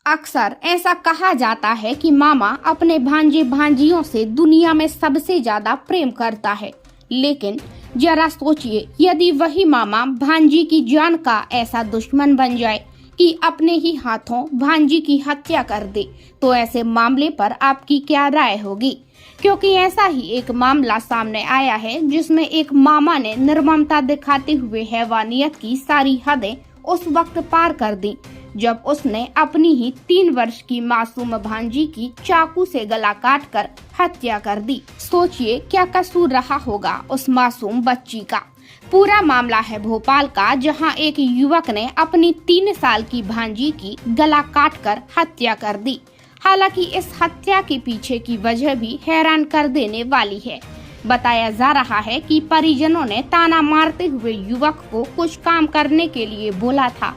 अक्सर ऐसा कहा जाता है कि मामा अपने भांजे भांजियों से दुनिया में सबसे ज्यादा प्रेम करता है, लेकिन जरा सोचिए, यदि वही मामा भांजी की जान का ऐसा दुश्मन बन जाए कि अपने ही हाथों भांजी की हत्या कर दे, तो ऐसे मामले पर आपकी क्या राय होगी? क्योंकि ऐसा ही एक मामला सामने आया है जिसमें एक मामा ने निर्ममता दिखाते हुए हैवानियत की सारी हदें उस वक्त पार कर दी जब उसने अपनी ही 3 वर्ष की मासूम भांजी की चाकू से गला काटकर हत्या कर दी। सोचिए क्या कसूर रहा होगा उस मासूम बच्ची का। पूरा मामला है भोपाल का, जहां एक युवक ने अपनी 3 साल की भांजी की गला काटकर हत्या कर दी। हालांकि इस हत्या के पीछे की वजह भी हैरान कर देने वाली है। बताया जा रहा है कि परिजनों ने ताना मारते हुए युवक को कुछ काम करने के लिए बोला था।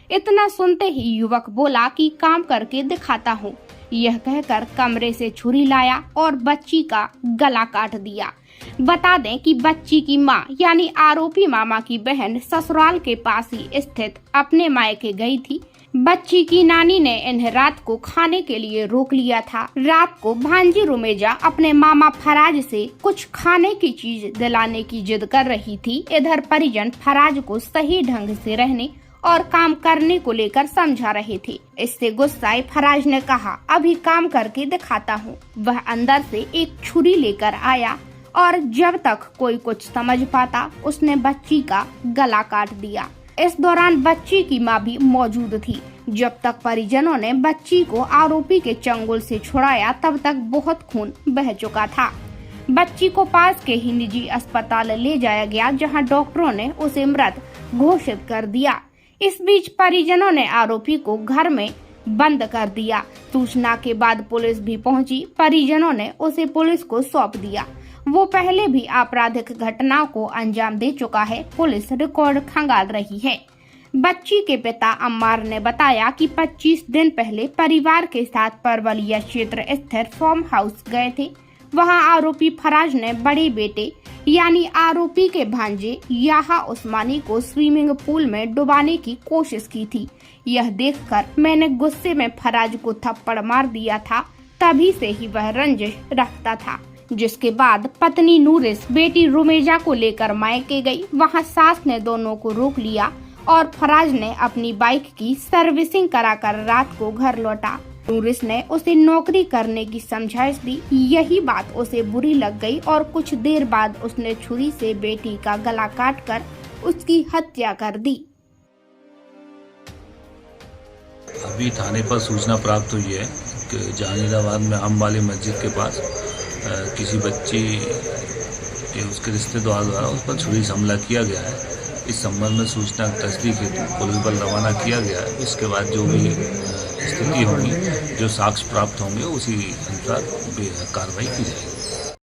इतना सुनते ही युवक बोला कि काम करके दिखाता हूँ। यह कहकर कमरे से छुरी लाया और बच्ची का गला काट दिया। बता दें कि बच्ची की मां यानी आरोपी मामा की बहन ससुराल के पास ही स्थित अपने मायके गई थी। बच्ची की नानी ने इन्हें रात को खाने के लिए रोक लिया था। रात को भांजी रुमेजा अपने मामा फराज से कुछ खाने की चीज दिलाने की जिद कर रही थी। इधर परिजन फराज को सही ढंग से रहने और काम करने को लेकर समझा रहे थे। इससे गुस्साए फराज ने कहा, अभी काम करके दिखाता हूँ। वह अंदर से एक छुरी लेकर आया और जब तक कोई कुछ समझ पाता उसने बच्ची का गला काट दिया। इस दौरान बच्ची की मां भी मौजूद थी। जब तक परिजनों ने बच्ची को आरोपी के चंगुल से छुड़ाया तब तक बहुत खून बह चुका था। बच्ची को पास के ही निजी अस्पताल ले जाया गया, जहां डॉक्टरों ने उसे मृत घोषित कर दिया। इस बीच परिजनों ने आरोपी को घर में बंद कर दिया। सूचना के बाद पुलिस भी पहुंची। परिजनों ने उसे पुलिस को सौंप दिया। वो पहले भी आपराधिक घटनाओं को अंजाम दे चुका है। पुलिस रिकॉर्ड खंगाल रही है। बच्ची के पिता अम्मार ने बताया कि 25 दिन पहले परिवार के साथ परवलिया क्षेत्र स्थित फार्म हाउस गए थे। वहां आरोपी फराज ने बड़े बेटे यानी आरोपी के भांजे याहा उस्मानी को स्विमिंग पूल में डुबाने की कोशिश की थी। यह देखकर मैंने गुस्से में फराज को थप्पड़ मार दिया था। तभी से ही वह रंजिश रखता था। जिसके बाद पत्नी नूरिस बेटी रुमेजा को लेकर मायके गई। वहां सास ने दोनों को रोक लिया और फराज ने अपनी बाइक की सर्विसिंग कराकर रात को घर लौटा। नूरिस ने उसे नौकरी करने की समझाइश दी। यही बात उसे बुरी लग गई और कुछ देर बाद उसने छुरी से बेटी का गला काटकर उसकी हत्या कर दी। अभी थाने पर सूचना प्राप्त हुई है कि जहांगीराबाद में हम वाली मस्जिद के पास किसी बच्ची के उसके रिश्तेदार द्वारा उस पर छुरी से हमला किया गया है। इस संबंध में सूचना तस्दीक हेतु पुलिस बल रवाना किया गया है। इसके बाद जो भी स्थिति होगी, जो साक्ष्य प्राप्त होंगे, उसी अनुसार कार्रवाई की जाएगी।